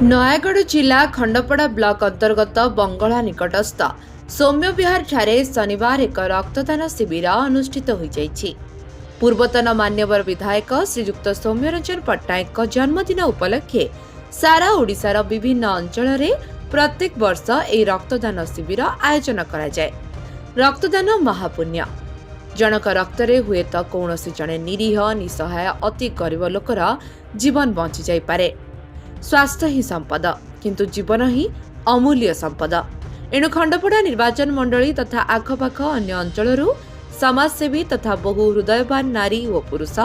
नयागढ़ जिला खंडपड़ा ब्लॉक अंतर्गत बंगला निकटस्थ सौम्य विहार ठारे शनिवार एक रक्तदान शिविर अनुष्ठित हो जाइछि। पूर्वतन मान्यवर विधायक श्रीयुक्त सौम्यरंजन पट्टनायक जन्मदिन उपलक्षे सारा ओडिशार विभिन्न अंचल रे प्रत्येक वर्ष ए रक्तदान शिविर आयोजन करा जाय। रक्तदान महापुण्य। जनक रक्तरे हुए तो कौनसी जने निरीह निसहाय अति गरीब लोकर जीवन बंची जाई पारे। स्वास्थ्य ही संपद किंतु जीवन ही अमूल्य संपद। एणु खंडपड़ा निर्वाचन मंडली तथा आखपाख अन्य अंचल समाजसेवी तथा बहु हृदयवान नारी और पुरुष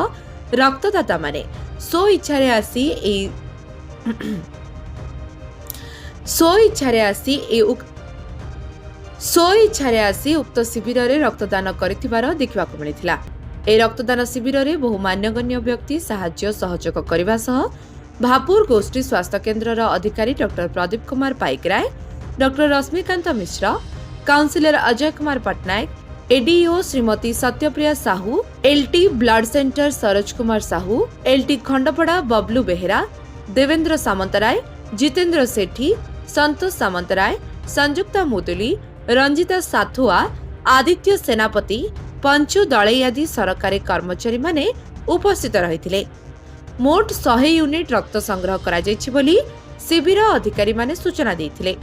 रक्तदाता माने सो इच्छारे आसी उक्त शिविर रे रक्तदान करिथिबार देखिबाकु मिलिथिला। ए रक्तदान शिविर रे बहु मान्यगण्य व्यक्ति साहाय्य सहयोग करिबा सह भापुर गोष्ठी स्वास्थ्य केन्द्र अधिकारी doctor Pradeep Kumar Paikaray, doctor Rashmikant Mishra, counsellor Ajay Kumar Pattanaik, ADO Shrimati Satyapriya Sahu, LT blood centre Saroj Kumar Sahu, LT Khandapada Bablu Behera, Debendra Samantaray, Jitendra Sethi, Santosh Samantaray, Sanjukta Muduli, Ranjita Sathua, Aditya Senapati, Panchu Dalai आदि सरकारी कर्मचारी माने उपस्थित रहिथिले। मोट 100 यूनिट रक्त संग्रह करा जायछि बोली शिविर अधिकारी माने सूचना देथिले।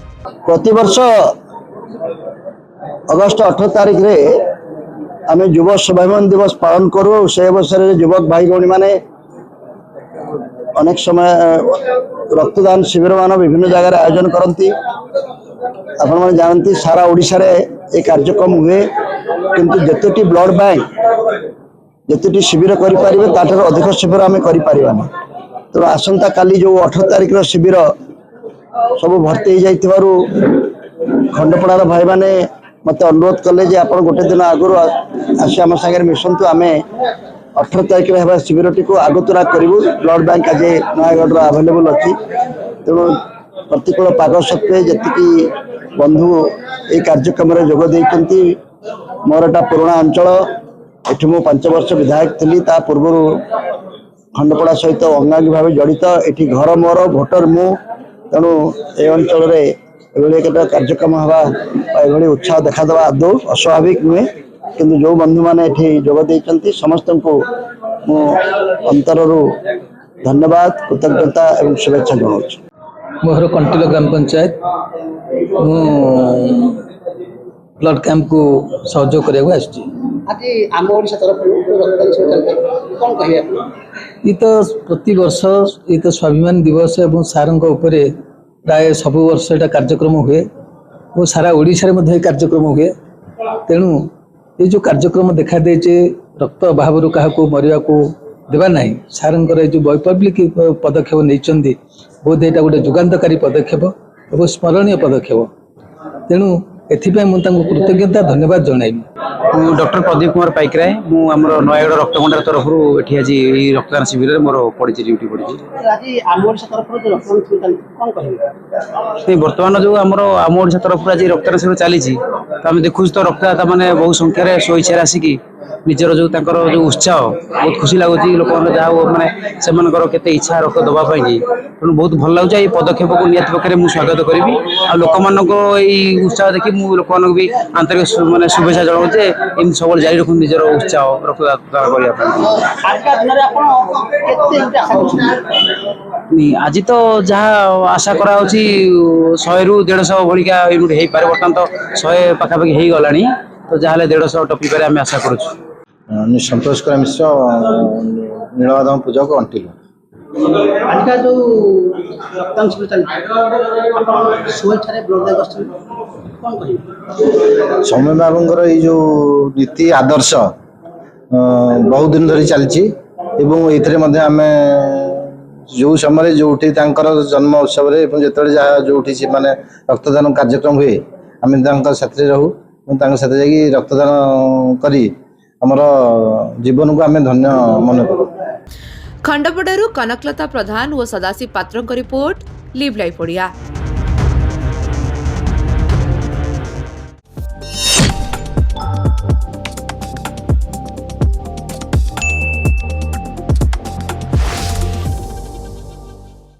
प्रति वर्ष अगस्त 18 तारिख रे आमे युवा स्वाभिमान दिवस पालन करू। से अवसर रे युवक भाई भौणी माने अनेक समय रक्तदान शिविर मान विभिन्न जगह आयोजन करती। आपण माने जानती सारा ओडिशा रे ए कार्यक्रम हुए, किंतु जतटी ब्लड बैंक जतटी शिविर करि परिबे ताठर अधिक शिविर आमे करि परिबानी। तो आसंता काली जो 18 तारिख रो शिविर सब भर्ती हो जाइथिबारु खंडपड़ार भाई माने मते अनुरोध कले जे आपण गोटे दिन आगुर आसी आम संगे मिशंतु आमे 18 तारिख रे हेबा शिविरटी को आगतुरा करिवु। ब्लड बैंक आज नयागढ़ अवेलेबल अछि। तेणु प्रतिकूल पाग सत्वे जतिकी बंधु ए कार्यक्रम रे जोग दैछंती। मोर एटा पुराना अंचल, एठी मु 5 वर्ष विधायक थी। ता पूर्व खंडपड़ा सहित अंगांगी भाव जड़ित। एठी घर मोर भोटर मु। तेणु ए अंचल रे एभली एक कार्यक्रम हवा एभली उत्साह देखादेवा आदौ अस्वाभाविक नुहे, किंतु जो बंधु मैंने एठी जोग देइछंती समस्त को मु अंतररू धन्यवाद कृतज्ञता एवं शुभेच्छा जनाउछि। मोहर कंटिलो ग्राम पंचायत ब्लड कैंप को सहयोग करने आसछि। आम ओडिशा तरफ कौन कहिए ये तो प्रति वर्ष ये तो स्वाभिमान दिवस एवं सारंग उपरे प्राय सब वर्ष एटा कार्यक्रम हुए और सारा ओडिशा रे मध्ये कार्यक्रम हुए। तेणु ये जो कार्यक्रम देखा देचे रक्त अभाव क्या मरिया को देवा नहीं, सारंगर जो वैप्लविक पदक्षेप नहीं बोध यहाँ गोटे जुगान्तकारी पदक्षेप और स्मरणीय पदक्षेप। तेणु एथिपाई मु तांको कृतज्ञता धन्यवाद जणाइबी। डॉक्टर प्रदीप कुमार पाइकराय मु हमर नयागढ़ रक्तभंडार तरफ एठी आज रक्तदान शिविर रे मोर पड़ी ड्यूटी पड़ी। आज आम ओडिशा तरफ जो रक्तदान शिविर कोन कहिबे वर्तमान जो हमर आम ओडिशा तरफ आज रक्तदान शिविर चली तो आम देखु तो रक्तदाता माने बहु संख्या रे स्वेच्छा आसिकी निजर जो तांकर जो उत्साह बहुत खुशी लगुच। लोक मैंने से केते इच्छा रक्त दवा तेणु बहुत भल लगे। ये पदक्षेप को नियत पक्षे मुझे स्वागत करी आ लोक मान उत्साह देखी मुझे लोक मान भी आंतरिक मानने शुभेच्छा जनाऊे एम सब जारी रखु निजर उत्साह रक्तदान करने। आज तो जहाँ आशा करा 100 ରୁ 150 भलिका यूनिट हो पारे। बर्तमान तो 100 पाखापाखि हो गला तो जहाँ 150 टपी पारे आम आशा करूँ। संतोष कुमार मिश्र नीलमाधव पूजक अंटिल। आज जो रक्तदान शिविर चली स्वेच्छा ब्लड बैंक आसछि कोन कहिबे सौम्य बाबूंकर ये जो नीति आदर्श बहुत दिन धरी चलती एवं ये आम जो समय जो जन्म उत्सव जो जो माने रक्तदान कार्यक्रम हुए आम साथी रहू जाकि रक्तदान करी हमर जीवन को आम धन्य मन करूँ। खंडपड़ारू कनकलता प्रधान और सदाशिव पात्र रिपोर्ट लिव लाइव ओडिया।